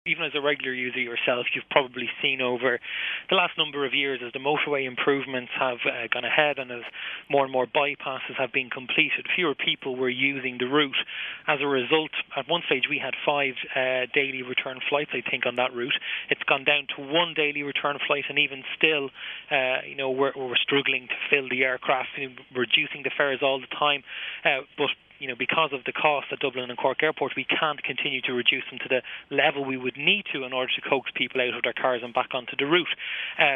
Even as a regular user yourself, you've probably seen over the last number of years as the motorway improvements have gone ahead and as more and more bypasses have been completed, fewer people were using the route. As a result, at one stage we had 5 daily return flights, I think, on that route. It's gone down to 1 daily return flight, and even still, we're struggling to fill the aircraft, reducing the fares all the time. But because of the cost at Dublin and Cork Airport, we can't continue to reduce them to the level we would need to in order to coax people out of their cars and back onto the route.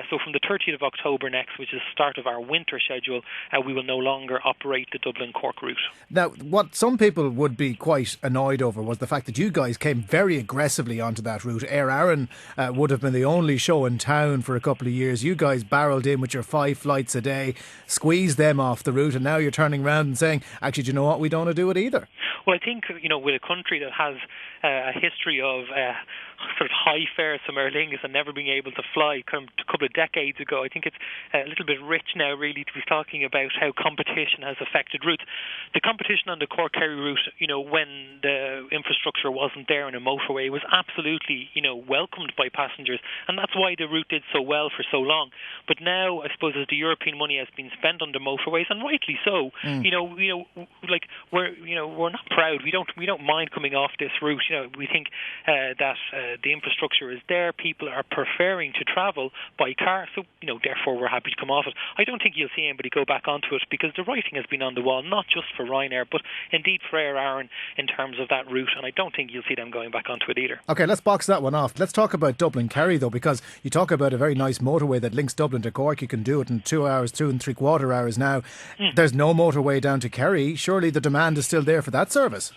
So from the 30th of October next, which is the start of our winter schedule, we will no longer operate the Dublin-Cork route. Now, what some people would be quite annoyed over was the fact that you guys came very aggressively onto that route. Air Aran would have been the only show in town for a couple of years. You guys barrelled in with your 5 flights a day, squeezed them off the route, and now you're turning around and saying, actually, do you know what, we don't want to do it either. Well, I think, with a country that has a history of sort of high fares from Aer Lingus and never being able to fly a couple of decades ago, I think it's a little bit rich now really to be talking about how competition has affected routes. The competition on the Cork-Kerry route, when the infrastructure wasn't there in a motorway, was absolutely, welcomed by passengers, and that's why the route did so well for so long. But now, I suppose, as the European money has been spent on the motorways, and rightly so, we're not proud. We don't mind coming off this route. We think that the infrastructure is there. People are preferring to travel by car, so therefore we're happy to come off it. I don't think you'll see anybody go back onto it because the writing has been on the wall, not just for Ryanair, but indeed for Aer Aran in terms of that route, and I don't think you'll see them going back onto it either. Okay, let's box that one off. Let's talk about Dublin-Kerry though, because you talk about a very nice motorway that links Dublin to Cork. You can do it in 2 hours, 2.75 hours now. There's no motorway down to Kerry. Surely the demand is still there for that service.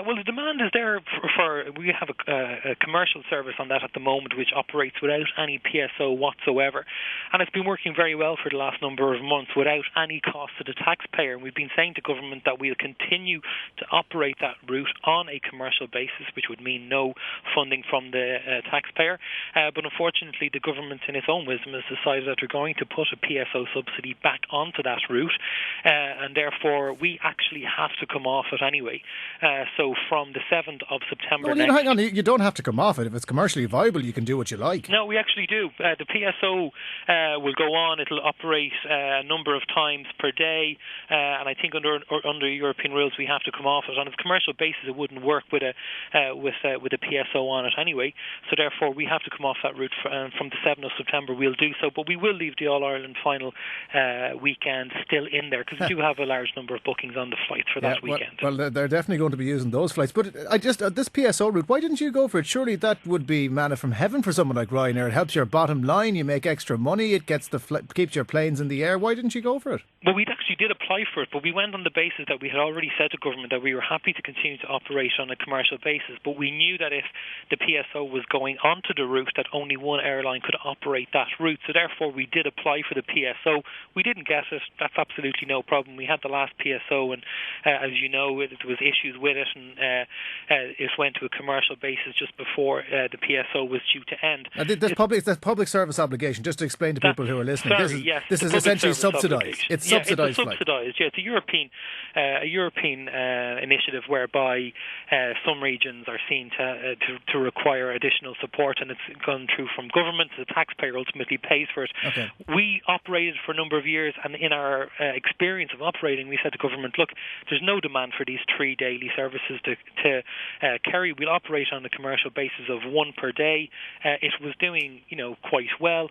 Well, the demand is there for we have a commercial service on that at the moment which operates without any PSO whatsoever, and it's been working very well for the last number of months without any cost to the taxpayer. And we've been saying to government that we'll continue to operate that route on a commercial basis, which would mean no funding from the taxpayer. But unfortunately, the government, in its own wisdom, has decided that they're going to put a PSO subsidy back onto that route, and therefore we actually have to come off it anyway. So from the 7th of September next... Hang on, you don't have to come off it. If it's commercially viable, you can do what you like. No, we actually do. The PSO will go on. It'll operate a number of times per day, and I think under European rules we have to come off it. On a commercial basis, it wouldn't work with a PSO on it anyway, so therefore we have to come off that route from the 7th of September. We'll do so, but we will leave the All-Ireland final weekend still in there because we do have a large number of bookings on the flights for that weekend. Well, they're definitely going to be using those flights. But this PSO route, why didn't you go for it? Surely that would be manna from heaven for someone like Ryanair. It helps your bottom line. You make extra money. It gets keeps your planes in the air. Why didn't you go for it? Well, we actually did apply for it, but we went on the basis that we had already said to government that we were happy to continue to operate on a commercial basis. But we knew that if the PSO was going onto the route, that only one airline could operate that route. So therefore, we did apply for the PSO. We didn't get it. That's absolutely no problem. We had the last PSO, and as you know, there was issues with it, and it went to a commercial basis just before the PSO was due to end. There's public service obligation. Just to explain to people who are listening, this is essentially subsidised. It's subsidised. It's subsidised. Yeah, it's a European initiative whereby some regions are seen to require additional support, and it's gone through from government. The taxpayer ultimately pays for it. Okay. We operated for a number of years, and in our experience of operating, we said to government, look, there's no demand for these 3 daily services to Kerry. We'll operate on a commercial basis of 1 per day. It was doing quite well,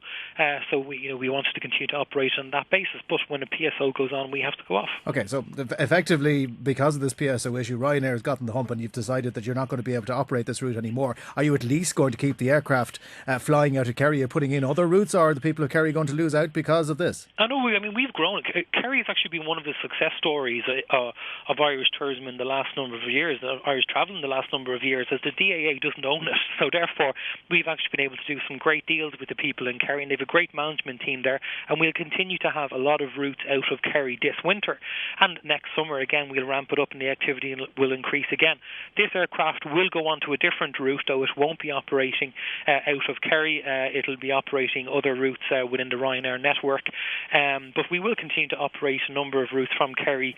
so we wanted to continue to operate on that basis. But when a PSO goes on, we have to go off. Okay, so effectively, because of this PSO issue, Ryanair has gotten the hump, and you've decided that you're not going to be able to operate this route anymore. Are you at least going to keep the aircraft flying out of Kerry? Are you putting in other routes, or are the people of Kerry going to lose out because of this? I know. I mean, we've grown. Kerry has actually been one of the success stories of Irish tourism in the last number of years, Irish travel in the last number of years, as the DAA doesn't own it. So therefore, we've actually been able to do some great deals with the people in Kerry, and they have a great management team there, and we'll continue to have a lot of routes out of Kerry this winter. And next summer, again, we'll ramp it up and the activity will increase again. This aircraft will go on to a different route, though it won't be operating out of Kerry. It'll be operating other routes within the Ryanair network. But we will continue to operate a number of routes from Kerry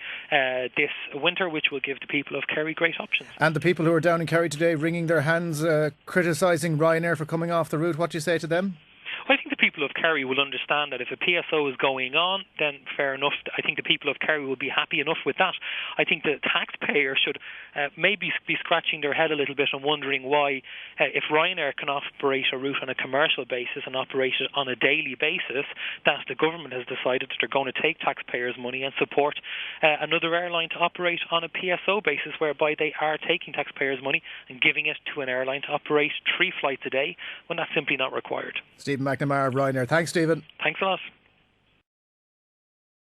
this winter, which will give the people of Kerry very great options. And the people who are down in Kerry today wringing their hands, criticising Ryanair for coming off the route, what do you say to them? I think the people of Kerry will understand that if a PSO is going on, then fair enough. I think the people of Kerry will be happy enough with that. I think the taxpayer should maybe be scratching their head a little bit and wondering why, if Ryanair can operate a route on a commercial basis and operate it on a daily basis, that the government has decided that they're going to take taxpayers' money and support another airline to operate on a PSO basis, whereby they are taking taxpayers' money and giving it to an airline to operate 3 flights a day when that's simply not required. Stephen McNamara of Ryanair. Thanks, Stephen. Thanks a lot.